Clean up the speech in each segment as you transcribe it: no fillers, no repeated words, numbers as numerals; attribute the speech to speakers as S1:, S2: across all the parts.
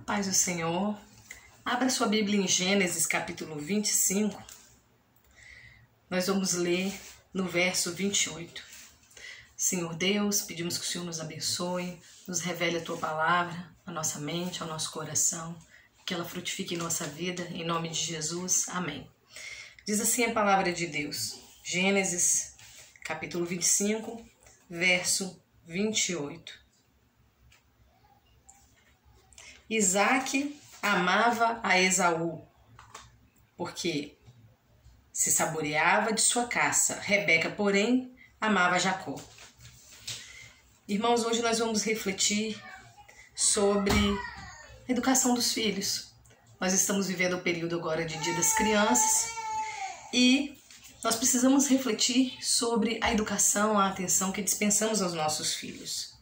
S1: Paz do Senhor. Abra sua Bíblia em Gênesis capítulo 25. Nós vamos ler no verso 28. Senhor Deus, pedimos que o Senhor nos abençoe, nos revele a Tua palavra, a nossa mente, ao nosso coração, que ela frutifique em nossa vida, em nome de Jesus. Amém. Diz assim a palavra de Deus, Gênesis capítulo 25, verso 28. Isaque amava a Esaú, porque se saboreava de sua caça. Rebeca, porém, amava Jacó. Irmãos, hoje nós vamos refletir sobre a educação dos filhos. Nós estamos vivendo o período agora de Dia das Crianças e nós precisamos refletir sobre a educação, a atenção que dispensamos aos nossos filhos.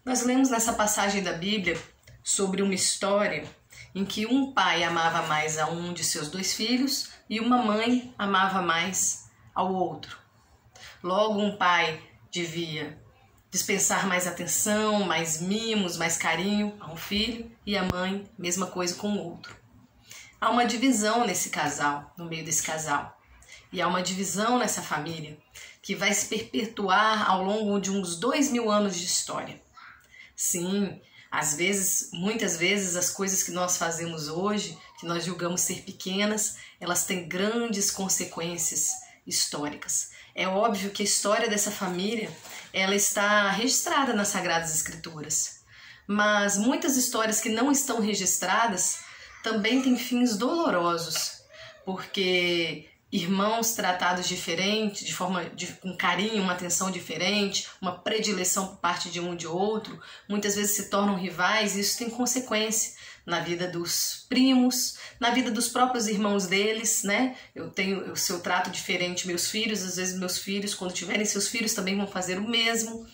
S1: Nós lemos nessa passagem da Bíblia sobre uma história em que um pai amava mais a um de seus dois filhos e uma mãe amava mais ao outro. Logo, um pai devia dispensar mais atenção, mais mimos, mais carinho a um filho e a mãe, mesma coisa com o outro. Há uma divisão nesse casal, no meio desse casal. E há uma divisão nessa família que vai se perpetuar ao longo de uns 2000 anos de história. Sim, às vezes, muitas vezes, as coisas que nós fazemos hoje, que nós julgamos ser pequenas, elas têm grandes consequências históricas. É óbvio que a história dessa família, ela está registrada nas Sagradas Escrituras. Mas muitas histórias que não estão registradas também têm fins dolorosos, porque irmãos tratados diferente, com carinho, uma atenção diferente, uma predileção por parte de um e de outro, muitas vezes se tornam rivais e isso tem consequência na vida dos primos, na vida dos próprios irmãos deles, né? Se eu trato diferente meus filhos, às vezes meus filhos, quando tiverem seus filhos, também vão fazer o mesmo.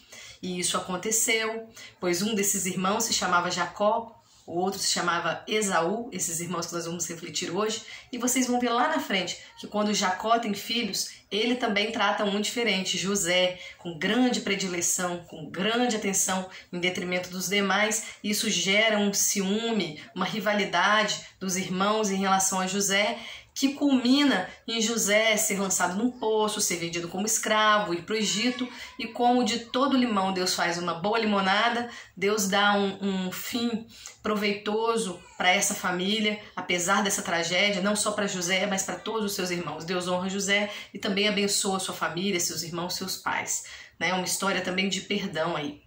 S1: E isso aconteceu, pois um desses irmãos se chamava Jacó, o outro se chamava Esaú, esses irmãos que nós vamos refletir hoje, e vocês vão ver lá na frente que quando Jacó tem filhos, ele também trata um diferente, José, com grande predileção, com grande atenção, em detrimento dos demais, e isso gera um ciúme, uma rivalidade dos irmãos em relação a José, que culmina em José ser lançado num poço, ser vendido como escravo, ir para o Egito, e como de todo limão Deus faz uma boa limonada, Deus dá um fim proveitoso para essa família, apesar dessa tragédia, não só para José, mas para todos os seus irmãos. Deus honra José e também abençoa sua família, seus irmãos, seus pais. É uma história também de perdão aí.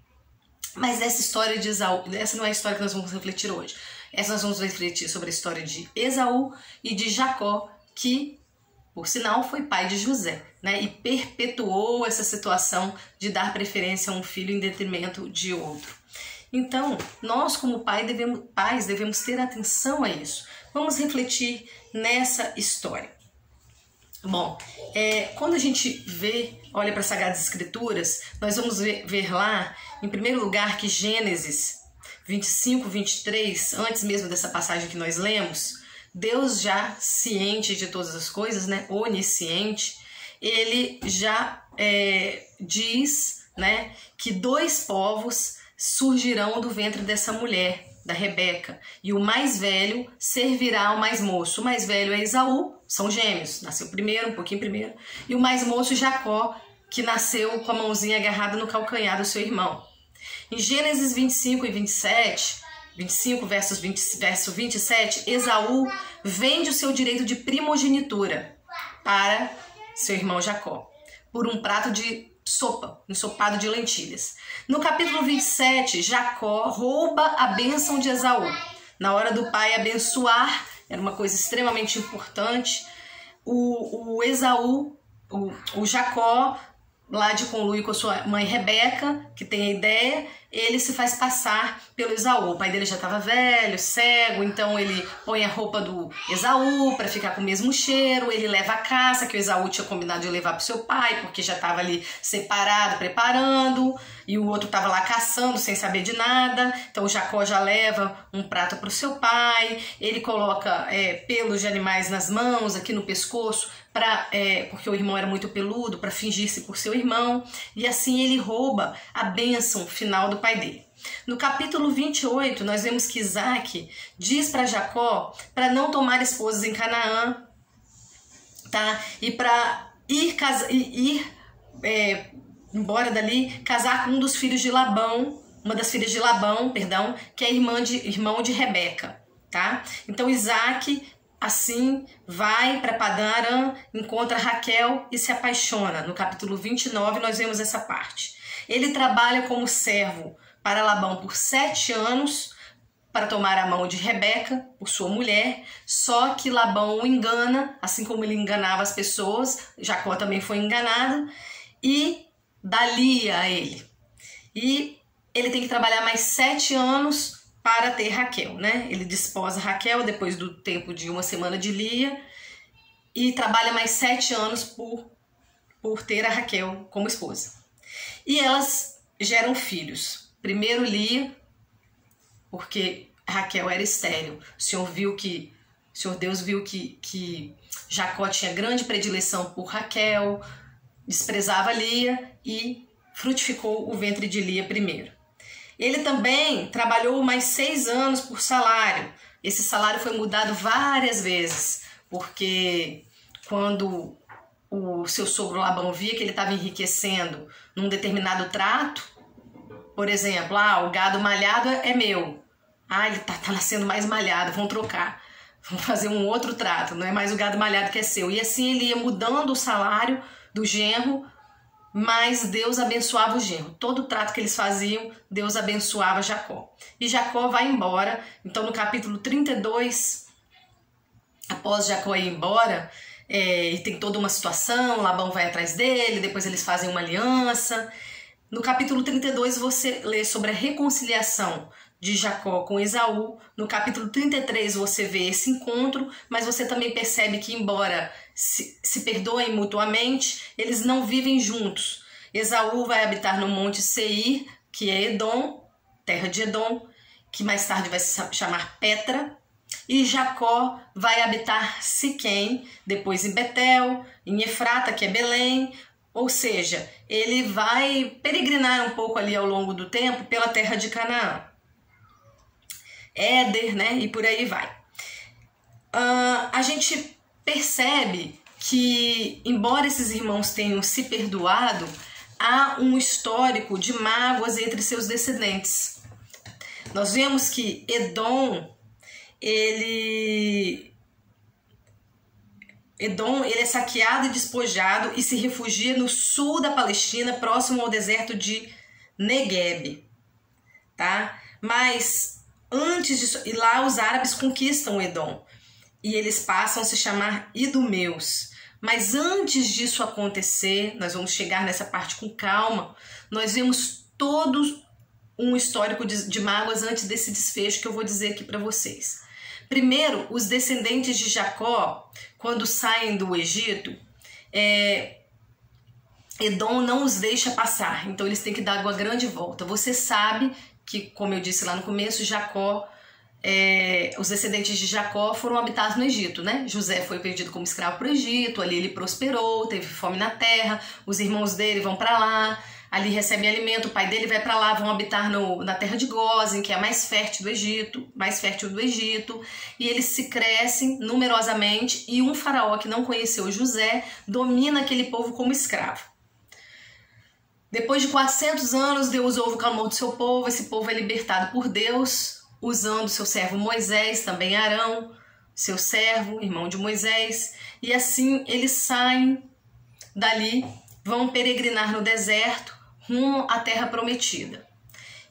S1: Mas essa história de Esaú, essa não é a história que nós vamos refletir hoje. Essa nós vamos refletir sobre a história de Esaú e de Jacó, que, por sinal, foi pai de José, né? E perpetuou essa situação de dar preferência a um filho em detrimento de outro. Então, nós como pais devemos ter atenção a isso. Vamos refletir nessa história. Bom, quando a gente olha para as Sagradas Escrituras, nós vamos ver lá, em primeiro lugar, que Gênesis 25, 23, antes mesmo dessa passagem que nós lemos, Deus já ciente de todas as coisas, né, onisciente, ele já diz, né, que dois povos surgirão do ventre dessa mulher, da Rebeca, e o mais velho servirá ao mais moço. O mais velho é Esaú, são gêmeos, nasceu primeiro, um pouquinho primeiro, e o mais moço Jacó, que nasceu com a mãozinha agarrada no calcanhar do seu irmão. Em Gênesis 25 e 27, 25 verso 27, Esaú vende o seu direito de primogenitura para seu irmão Jacó, por um prato de sopa, um ensopado de lentilhas. No capítulo 27, Jacó rouba a bênção de Esaú. Na hora do pai abençoar, era uma coisa extremamente importante, o Jacó, lá de conluio com a sua mãe Rebeca, que tem a ideia, ele se faz passar pelo Esaú. O pai dele já estava velho, cego, então ele põe a roupa do Esaú para ficar com o mesmo cheiro, ele leva a caça que o Esaú tinha combinado de levar para o seu pai, porque já estava ali separado, preparando, e o outro estava lá caçando sem saber de nada. Então o Jacó já leva um prato para o seu pai, ele coloca pelos de animais nas mãos, aqui no pescoço, porque o irmão era muito peludo, para fingir-se por seu irmão, e assim ele rouba a bênção final do pai dele. No capítulo 28, nós vemos que Isaac diz para Jacó para não tomar esposas em Canaã, tá? E para embora dali, casar com um dos filhos de Labão, uma das filhas de Labão, perdão, que é irmão de Rebeca, tá? Então Isaac, assim, vai para Padã Arã, encontra Raquel e se apaixona. No capítulo 29 nós vemos essa parte. Ele trabalha como servo para Labão por 7 anos, para tomar a mão de Rebeca, por sua mulher, só que Labão o engana, assim como ele enganava as pessoas, Jacó também foi enganado, e dá Lia a ele. E ele tem que trabalhar mais 7 anos para ter Raquel, né? Ele desposa Raquel depois do tempo de 1 semana de Lia e trabalha mais 7 anos por ter a Raquel como esposa. E elas geram filhos. Primeiro Lia, porque Raquel era estéril. O Senhor Deus viu que Jacó tinha grande predileção por Raquel, desprezava Lia e frutificou o ventre de Lia primeiro. Ele também trabalhou mais 6 anos por salário. Esse salário foi mudado várias vezes, porque quando o seu sogro Labão via que ele estava enriquecendo num determinado trato, por exemplo, o gado malhado é meu. Ele tá nascendo mais malhado, vamos trocar. Vamos fazer um outro trato, não é mais o gado malhado que é seu. E assim ele ia mudando o salário do genro, mas Deus abençoava o genro. Todo trato que eles faziam, Deus abençoava Jacó. E Jacó vai embora. Então no capítulo 32, após Jacó ir embora, e tem toda uma situação, Labão vai atrás dele, depois eles fazem uma aliança. No capítulo 32 você lê sobre a reconciliação de Jacó com Esaú. No capítulo 33 você vê esse encontro, mas você também percebe que embora se perdoem mutuamente, eles não vivem juntos. Esaú vai habitar no monte Seir, que é Edom, terra de Edom, que mais tarde vai se chamar Petra, e Jacó vai habitar Siquém, depois em Betel, em Efrata, que é Belém. Ou seja, ele vai peregrinar um pouco ali ao longo do tempo pela terra de Canaã. Éder, né? E por aí vai. A gente percebe que, embora esses irmãos tenham se perdoado, há um histórico de mágoas entre seus descendentes. Nós vemos que Edom, ele é saqueado e despojado e se refugia no sul da Palestina, próximo ao deserto de Negueb, tá? Mas antes disso, e lá os árabes conquistam Edom e eles passam a se chamar idumeus. Mas antes disso acontecer, nós vamos chegar nessa parte com calma, nós vemos todo um histórico de mágoas antes desse desfecho que eu vou dizer aqui para vocês. Primeiro, os descendentes de Jacó, quando saem do Egito, Edom não os deixa passar, então eles têm que dar uma grande volta. Você sabe que, como eu disse lá no começo, os descendentes de Jacó foram habitados no Egito, né? José foi vendido como escravo para o Egito, ali ele prosperou, teve fome na terra, os irmãos dele vão para lá, ali recebem alimento, o pai dele vai para lá, vão habitar na terra de Gósen, que é a mais fértil do Egito, e eles se crescem numerosamente, e um faraó que não conheceu José domina aquele povo como escravo. Depois de 400 anos, Deus ouve o clamor do seu povo, esse povo é libertado por Deus, usando seu servo Moisés, também Arão, seu servo, irmão de Moisés, e assim eles saem dali, vão peregrinar no deserto, rumo à terra prometida.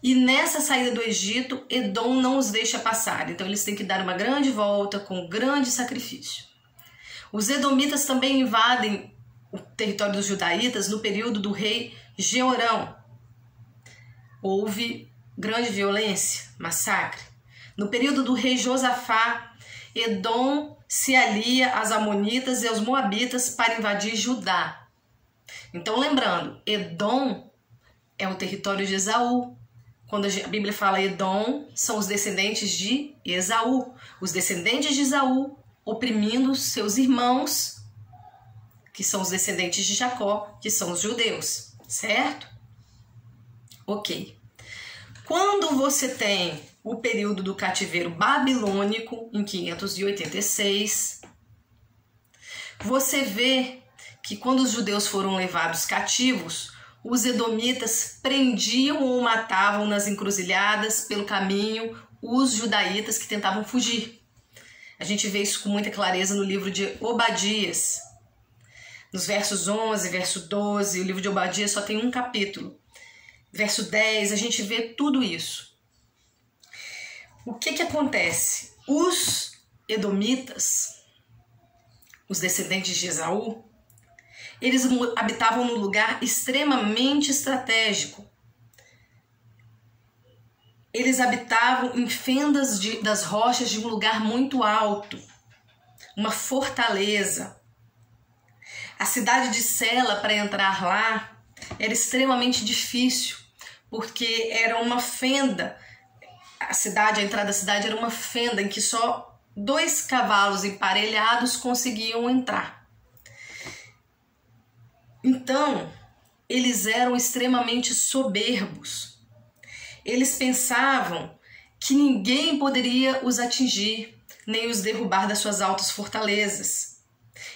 S1: E nessa saída do Egito, Edom não os deixa passar, então eles têm que dar uma grande volta com grande sacrifício. Os edomitas também invadem o território dos judaítas no período do rei Jeorão. Houve grande violência, massacre. No período do rei Josafá, Edom se alia às amonitas e aos moabitas para invadir Judá. Então, lembrando, Edom é o território de Esaú. Quando a Bíblia fala Edom, são os descendentes de Esaú. Os descendentes de Esaú oprimindo seus irmãos, que são os descendentes de Jacó, que são os judeus, certo? Ok. Quando você tem o período do cativeiro babilônico, em 586, você vê que quando os judeus foram levados cativos, os edomitas prendiam ou matavam nas encruzilhadas pelo caminho os judaítas que tentavam fugir. A gente vê isso com muita clareza no livro de Obadias. Nos versos 11, verso 12, o livro de Obadias só tem um capítulo. Verso 10, a gente vê tudo isso. O que acontece? Os edomitas, os descendentes de Esaú, eles habitavam num lugar extremamente estratégico. Eles habitavam em fendas das rochas de um lugar muito alto, uma fortaleza. A cidade de Sela, para entrar lá, era extremamente difícil, porque era uma fenda. A entrada da cidade era uma fenda em que só 2 cavalos emparelhados conseguiam entrar. Então, eles eram extremamente soberbos. Eles pensavam que ninguém poderia os atingir, nem os derrubar das suas altas fortalezas.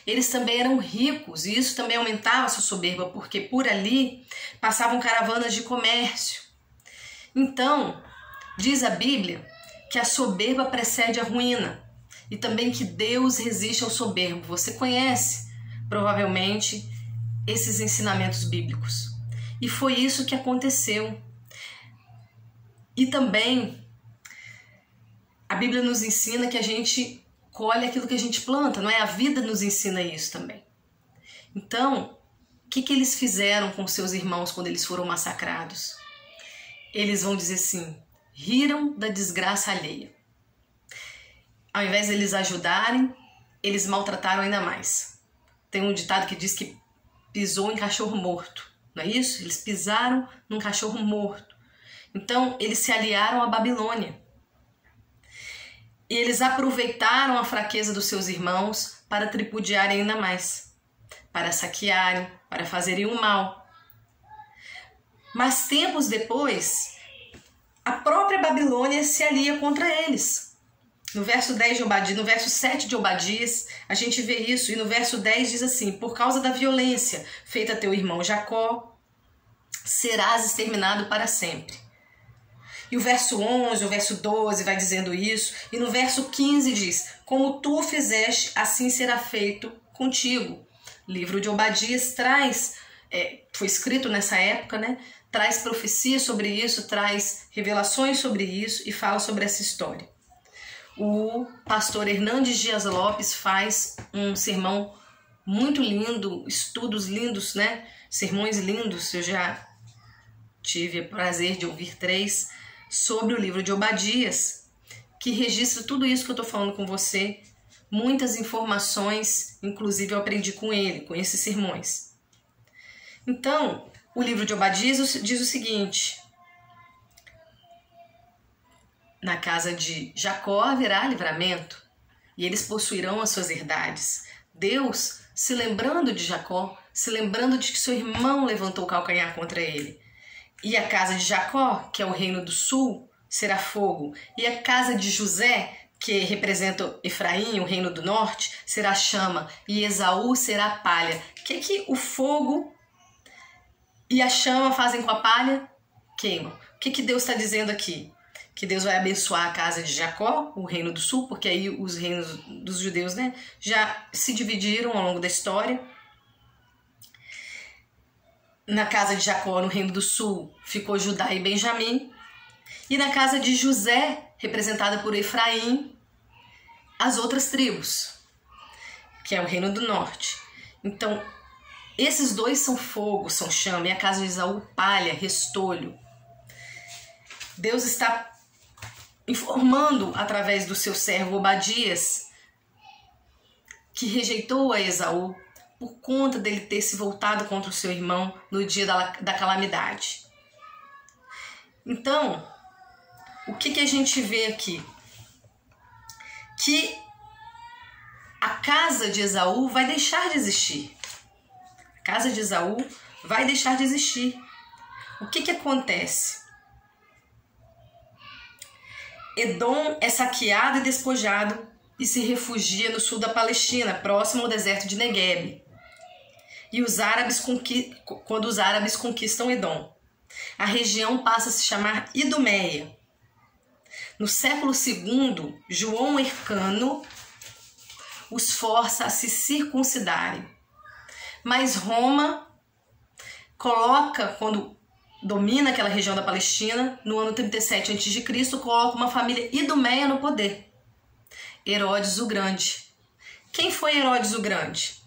S1: Eles também eram ricos, e isso também aumentava a sua soberba, porque por ali passavam caravanas de comércio. Então, diz a Bíblia que a soberba precede a ruína, e também que Deus resiste ao soberbo. Você conhece, provavelmente, esses ensinamentos bíblicos. E foi isso que aconteceu. E também a Bíblia nos ensina que a gente colhe aquilo que a gente planta, não é? A vida nos ensina isso também. Então, o que eles fizeram com seus irmãos quando eles foram massacrados? Eles vão dizer assim: riram da desgraça alheia. Ao invés de eles ajudarem, eles maltrataram ainda mais. Tem um ditado que diz que pisou em cachorro morto, não é isso? Eles pisaram num cachorro morto. Então, eles se aliaram à Babilônia. E eles aproveitaram a fraqueza dos seus irmãos para tripudiarem ainda mais, para saquearem, para fazerem o mal. Mas tempos depois, a própria Babilônia se alia contra eles. No verso 10 de Obadias, no verso 7 de Obadias, a gente vê isso. E no verso 10 diz assim: por causa da violência feita a teu irmão Jacó, serás exterminado para sempre. E o verso 11, o verso 12 vai dizendo isso. E no verso 15 diz: como tu o fizeste, assim será feito contigo. O livro de Obadias traz, foi escrito nessa época, né? Traz profecias sobre isso, traz revelações sobre isso e fala sobre essa história. O pastor Hernandes Dias Lopes faz um sermão muito lindo, estudos lindos, né? Sermões lindos. Eu já tive o prazer de ouvir 3 sobre o livro de Obadias, que registra tudo isso que eu estou falando com você, muitas informações, inclusive eu aprendi com ele, com esses sermões. Então, o livro de Obadias diz o seguinte: na casa de Jacó haverá livramento, e eles possuirão as suas herdades. Deus, se lembrando de Jacó, se lembrando de que seu irmão levantou o calcanhar contra ele. E a casa de Jacó, que é o reino do sul, será fogo. E a casa de José, que representa Efraim, o reino do norte, será chama. E Esaú será palha. O que o fogo e a chama fazem com a palha? Queimam. O que Deus está dizendo aqui? Que Deus vai abençoar a casa de Jacó, o reino do sul, porque aí os reinos dos judeus, né, já se dividiram ao longo da história. Na casa de Jacó, no reino do sul, ficou Judá e Benjamim. E na casa de José, representada por Efraim, as outras tribos, que é o reino do norte. Então, esses dois são fogo, são chama, e a casa de Esaú, palha, restolho. Deus está informando através do seu servo Obadias, que rejeitou a Esaú por conta dele ter se voltado contra o seu irmão no dia da calamidade. Então, o que a gente vê aqui? Que a casa de Esaú vai deixar de existir. A casa de Esaú vai deixar de existir. O que acontece? Edom é saqueado e despojado e se refugia no sul da Palestina, próximo ao deserto de Negueb. E quando os árabes conquistam Edom, a região passa a se chamar Idumeia. No século II, João Hircano os força a se circuncidarem. Mas Roma coloca, quando domina aquela região da Palestina, no ano 37 a.C., coloca uma família idumeia no poder. Herodes o Grande. Quem foi Herodes o Grande?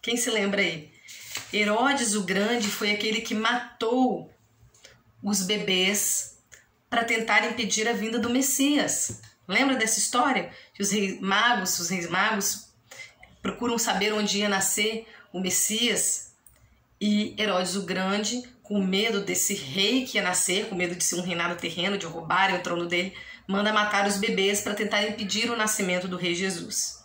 S1: Quem se lembra aí? Herodes o Grande foi aquele que matou os bebês para tentar impedir a vinda do Messias. Lembra dessa história? Que os reis magos procuram saber onde ia nascer o Messias, e Herodes o Grande, com medo desse rei que ia nascer, com medo de ser um reinado terreno, de roubarem o trono dele, manda matar os bebês para tentar impedir o nascimento do rei Jesus.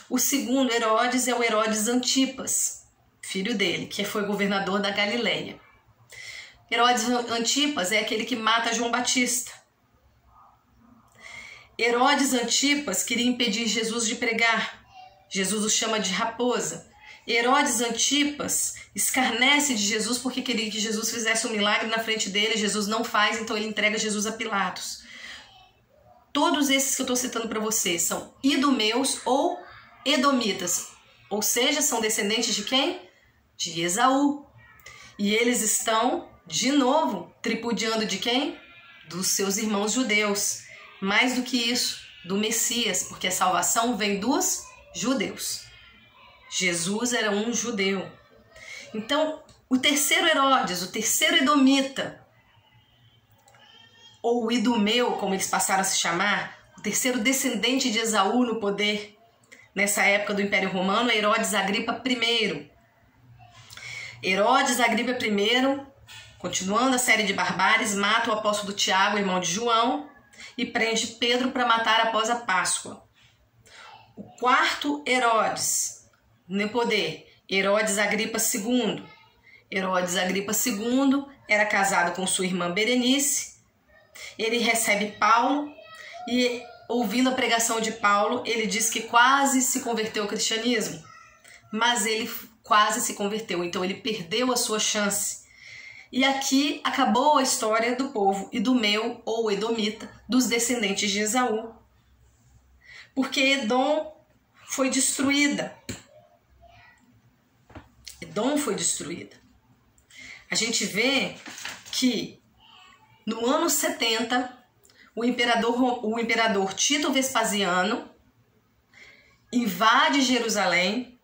S1: O segundo Herodes é o Herodes Antipas, filho dele, que foi governador da Galileia. Herodes Antipas é aquele que mata João Batista. Herodes Antipas queria impedir Jesus de pregar. Jesus o chama de raposa. Herodes Antipas escarnece de Jesus porque queria que Jesus fizesse um milagre na frente dele. Jesus não faz, então ele entrega Jesus a Pilatos. Todos esses que eu estou citando para vocês são idumeus ou edomitas, ou seja, são descendentes de quem? De Esaú. E eles estão, de novo, tripudiando de quem? Dos seus irmãos judeus. Mais do que isso, do Messias, porque a salvação vem dos judeus. Jesus era um judeu. Então, o terceiro Herodes, o terceiro edomita, ou idumeu, como eles passaram a se chamar, o terceiro descendente de Esaú no poder, nessa época do Império Romano, é Herodes Agripa I. Herodes Agripa I, continuando a série de barbáries, mata o apóstolo Tiago, irmão de João, e prende Pedro para matar após a Páscoa. O quarto Herodes no poder, Herodes Agripa II. Herodes Agripa II era casado com sua irmã Berenice. Ele recebe Paulo e, ouvindo a pregação de Paulo, ele diz que quase se converteu ao cristianismo. Mas ele quase se converteu, então ele perdeu a sua chance. E aqui acabou a história do povo idumeu ou edomita, dos descendentes de Esaú. Porque Edom foi destruída. Edom foi destruída. A gente vê que no ano 70, o imperador Tito Vespasiano invade Jerusalém,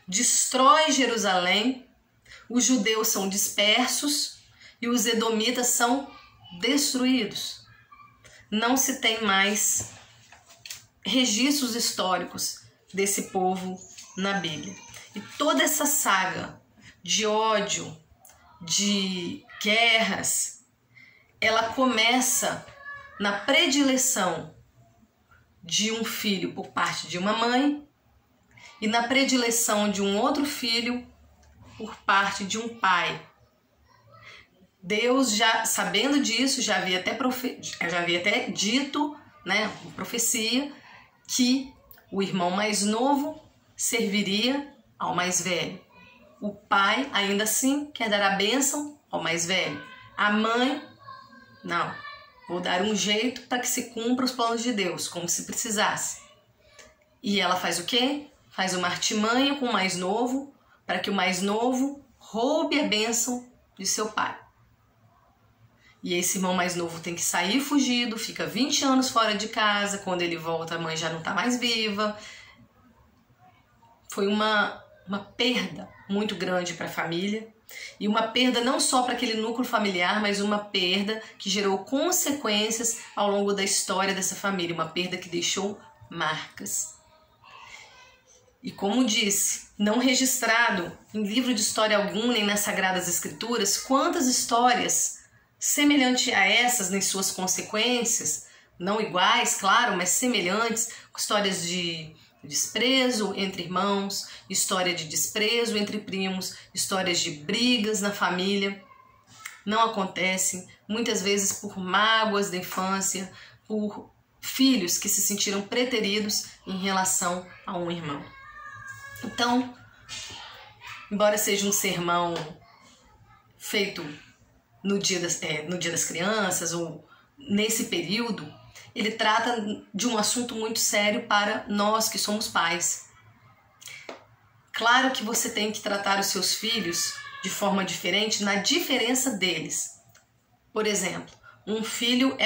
S1: destrói Jerusalém, os judeus são dispersos e os edomitas são destruídos. Não se tem mais registros históricos desse povo na Bíblia. E toda essa saga de ódio, de guerras, ela começa na predileção de um filho por parte de uma mãe e na predileção de um outro filho por parte de um pai. Deus, já sabendo disso, já havia até dito, né, uma profecia, que o irmão mais novo serviria ao mais velho. O pai, ainda assim, quer dar a bênção ao mais velho. A mãe, não, vou dar um jeito para que se cumpra os planos de Deus, como se precisasse. E ela faz o quê? Faz uma artimanha com o mais novo, para que o mais novo roube a bênção de seu pai. E esse irmão mais novo tem que sair fugido, fica 20 anos fora de casa, quando ele volta a mãe já não está mais viva. Foi uma perda muito grande para a família, e uma perda não só para aquele núcleo familiar, mas uma perda que gerou consequências ao longo da história dessa família, uma perda que deixou marcas. E como disse, não registrado em livro de história algum, nem nas Sagradas Escrituras, quantas histórias semelhantes a essas nas suas consequências, não iguais, claro, mas semelhantes, histórias de desprezo entre irmãos, história de desprezo entre primos, histórias de brigas na família. não acontecem muitas vezes por mágoas da infância, por filhos que se sentiram preteridos em relação a um irmão. Então, embora seja um sermão feito no dia das crianças ou nesse período, ele trata de um assunto muito sério para nós que somos pais. Claro que você tem que tratar os seus filhos de forma diferente na diferença deles. Por exemplo, um filho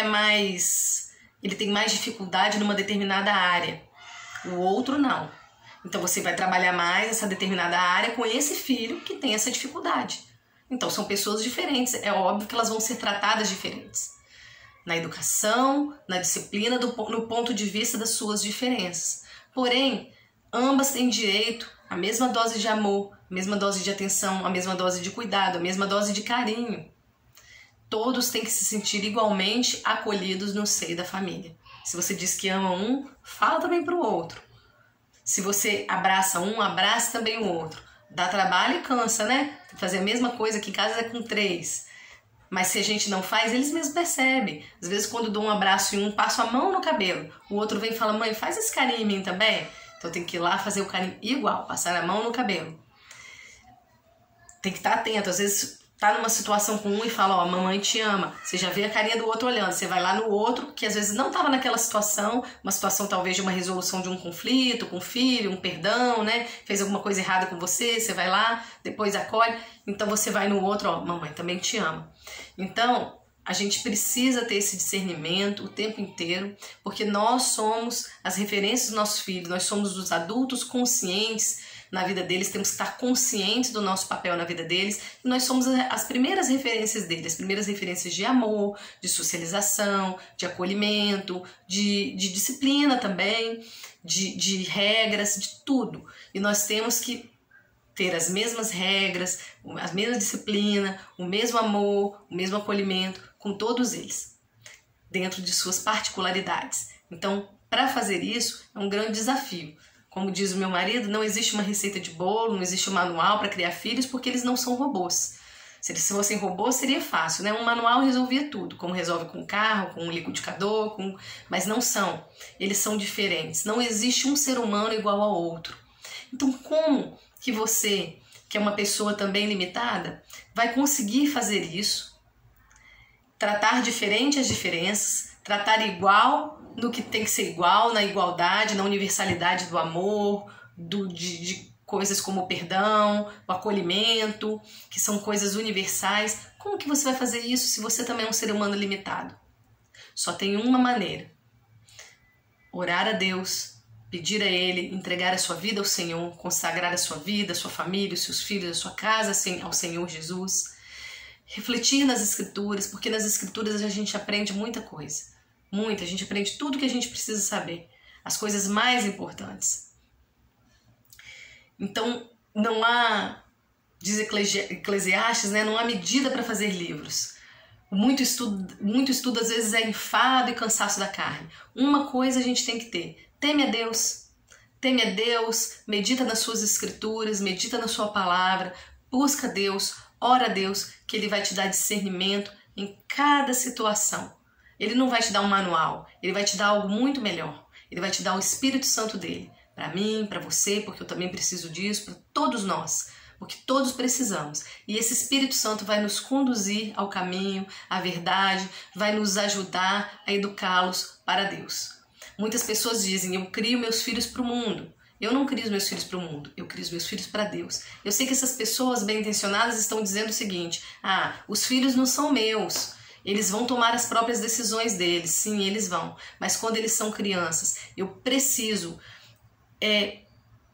S1: ele tem mais dificuldade numa determinada área, o outro não. Então você vai trabalhar mais essa determinada área com esse filho que tem essa dificuldade. Então são pessoas diferentes, é óbvio que elas vão ser tratadas diferentes. Na educação, na disciplina, no ponto de vista das suas diferenças. Porém, ambas têm direito à mesma dose de amor, a mesma dose de atenção, a mesma dose de cuidado, a mesma dose de carinho. Todos têm que se sentir igualmente acolhidos no seio da família. Se você diz que ama um, fala também para o outro. Se você abraça um, abraça também o outro. Dá trabalho e cansa, né? Fazer a mesma coisa que em casa é com 3. Mas se a gente não faz, eles mesmos percebem. Às vezes quando dou um abraço em um, passo a mão no cabelo. O outro vem e fala, mãe, faz esse carinho em mim também. Então tem que ir lá fazer o carinho igual, passar a mão no cabelo. Tem que estar atento. Às vezes tá numa situação com um e fala, ó, mamãe te ama. Você já vê a carinha do outro olhando. Você vai lá no outro, que às vezes não estava naquela situação, uma situação talvez de uma resolução de um conflito com o filho, um perdão, né? Fez alguma coisa errada com você, você vai lá, depois acolhe. Então você vai no outro, ó, mamãe também te ama. Então, a gente precisa ter esse discernimento o tempo inteiro, porque nós somos as referências dos nossos filhos, nós somos os adultos conscientes na vida deles, temos que estar conscientes do nosso papel na vida deles, e nós somos as primeiras referências deles, as primeiras referências de amor, de socialização, de acolhimento, de disciplina também, de regras, de tudo. E nós temos que ter as mesmas regras, a mesma disciplina, o mesmo amor, o mesmo acolhimento com todos eles, dentro de suas particularidades. Então, para fazer isso, é um grande desafio. Como diz o meu marido, não existe uma receita de bolo, não existe um manual para criar filhos, porque eles não são robôs. Se eles fossem robôs, seria fácil, né? Um manual resolvia tudo, como resolve com carro, com um liquidificador, mas não são. Eles são diferentes. Não existe um ser humano igual ao outro. Então, como que você, que é uma pessoa também limitada, vai conseguir fazer isso? Tratar diferente as diferenças, tratar igual no que tem que ser igual, na igualdade, na universalidade do amor, de coisas como o perdão, o acolhimento, que são coisas universais. Como que você vai fazer isso se você também é um ser humano limitado? Só tem uma maneira: orar a Deus, pedir a Ele, entregar a sua vida ao Senhor, consagrar a sua vida, a sua família, os seus filhos, a sua casa ao Senhor Jesus. Refletir nas Escrituras, porque nas Escrituras a gente aprende muita coisa. A gente aprende tudo que a gente precisa saber. As coisas mais importantes. Então, não há, diz Eclesiastes, né, não há medida para fazer livros. Muito estudo às vezes é enfado e cansaço da carne. Uma coisa a gente tem que ter: teme a Deus. Teme a Deus, medita nas suas escrituras, medita na sua palavra, busca Deus, ora a Deus, que Ele vai te dar discernimento em cada situação. Ele não vai te dar um manual, Ele vai te dar algo muito melhor. Ele vai te dar o Espírito Santo dele, para mim, para você, porque eu também preciso disso, para todos nós, porque todos precisamos. E esse Espírito Santo vai nos conduzir ao caminho, à verdade, vai nos ajudar a educá-los para Deus. Muitas pessoas dizem: eu crio meus filhos para o mundo. Eu não crio os meus filhos para o mundo, eu crio os meus filhos para Deus. Eu sei que essas pessoas bem intencionadas estão dizendo o seguinte: os filhos não são meus. Eles vão tomar as próprias decisões deles. Sim, eles vão. Mas quando eles são crianças, eu preciso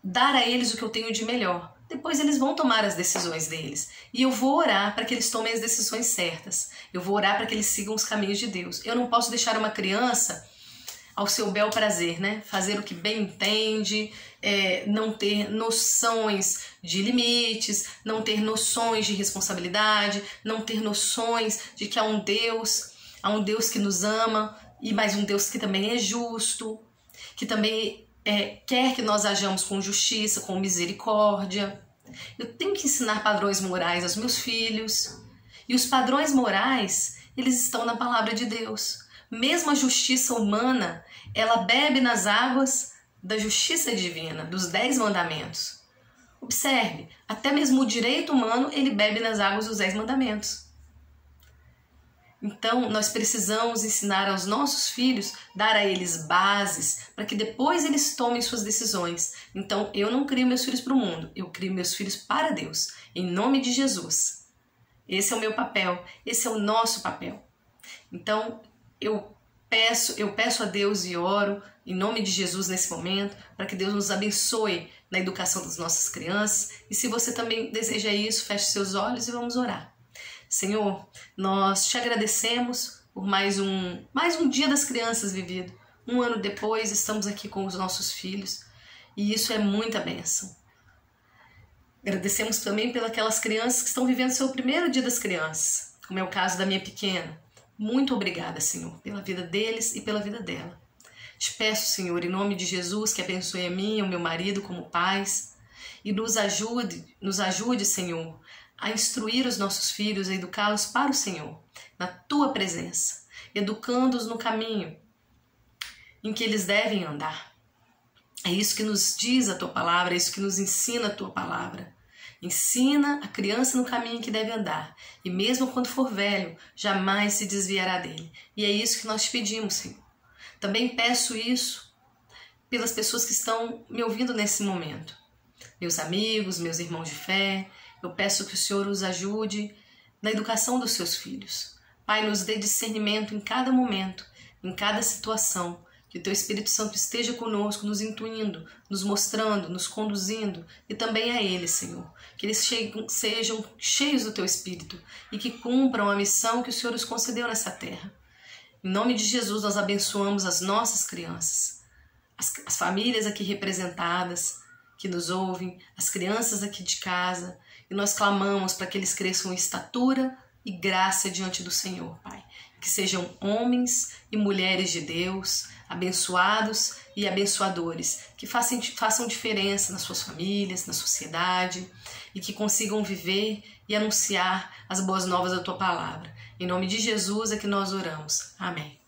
S1: dar a eles o que eu tenho de melhor. Depois eles vão tomar as decisões deles. E eu vou orar para que eles tomem as decisões certas. Eu vou orar para que eles sigam os caminhos de Deus. Eu não posso deixar uma criança ao seu bel prazer, né? Fazer o que bem entende, não ter noções de limites, não ter noções de responsabilidade, não ter noções de que há um Deus que nos ama, e mais um Deus que também é justo, que também quer que nós hajamos com justiça, com misericórdia. Eu tenho que ensinar padrões morais aos meus filhos. E os padrões morais, eles estão na palavra de Deus. Mesmo a justiça humana, ela bebe nas águas da justiça divina, dos 10 mandamentos. Observe, até mesmo o direito humano, ele bebe nas águas dos 10 mandamentos. Então, nós precisamos ensinar aos nossos filhos, dar a eles bases, para que depois eles tomem suas decisões. Então, eu não crio meus filhos para o mundo, eu crio meus filhos para Deus, em nome de Jesus. Esse é o meu papel, esse é o nosso papel. Então, eu peço a Deus e oro em nome de Jesus nesse momento, para que Deus nos abençoe na educação das nossas crianças. E se você também deseja isso, feche seus olhos e vamos orar. Senhor, nós te agradecemos por mais um dia das crianças vivido. Um ano depois, estamos aqui com os nossos filhos e isso é muita bênção. Agradecemos também pelas crianças que estão vivendo seu primeiro dia das crianças, como é o caso da minha pequena. Muito obrigada, Senhor, pela vida deles e pela vida dela. Te peço, Senhor, em nome de Jesus, que abençoe a mim e o meu marido como pais e nos ajude, Senhor, a instruir os nossos filhos, a educá-los para o Senhor, na Tua presença, educando-os no caminho em que eles devem andar. É isso que nos diz a Tua palavra, é isso que nos ensina a Tua palavra. Ensina a criança no caminho em que deve andar, e mesmo quando for velho, jamais se desviará dele. E é isso que nós te pedimos, Senhor. Também peço isso pelas pessoas que estão me ouvindo nesse momento. Meus amigos, meus irmãos de fé, eu peço que o Senhor os ajude na educação dos seus filhos. Pai, nos dê discernimento em cada momento, em cada situação. Que o Teu Espírito Santo esteja conosco, nos intuindo, nos mostrando, nos conduzindo e também a eles, Senhor. Que eles sejam cheios do Teu Espírito e que cumpram a missão que o Senhor os concedeu nessa terra. Em nome de Jesus, nós abençoamos as nossas crianças, as famílias aqui representadas, que nos ouvem, as crianças aqui de casa, e nós clamamos para que eles cresçam em estatura e graça diante do Senhor, Pai. Que sejam homens e mulheres de Deus, abençoados e abençoadores, que façam diferença nas suas famílias, na sociedade, e que consigam viver e anunciar as boas novas da Tua palavra. Em nome de Jesus é que nós oramos. Amém.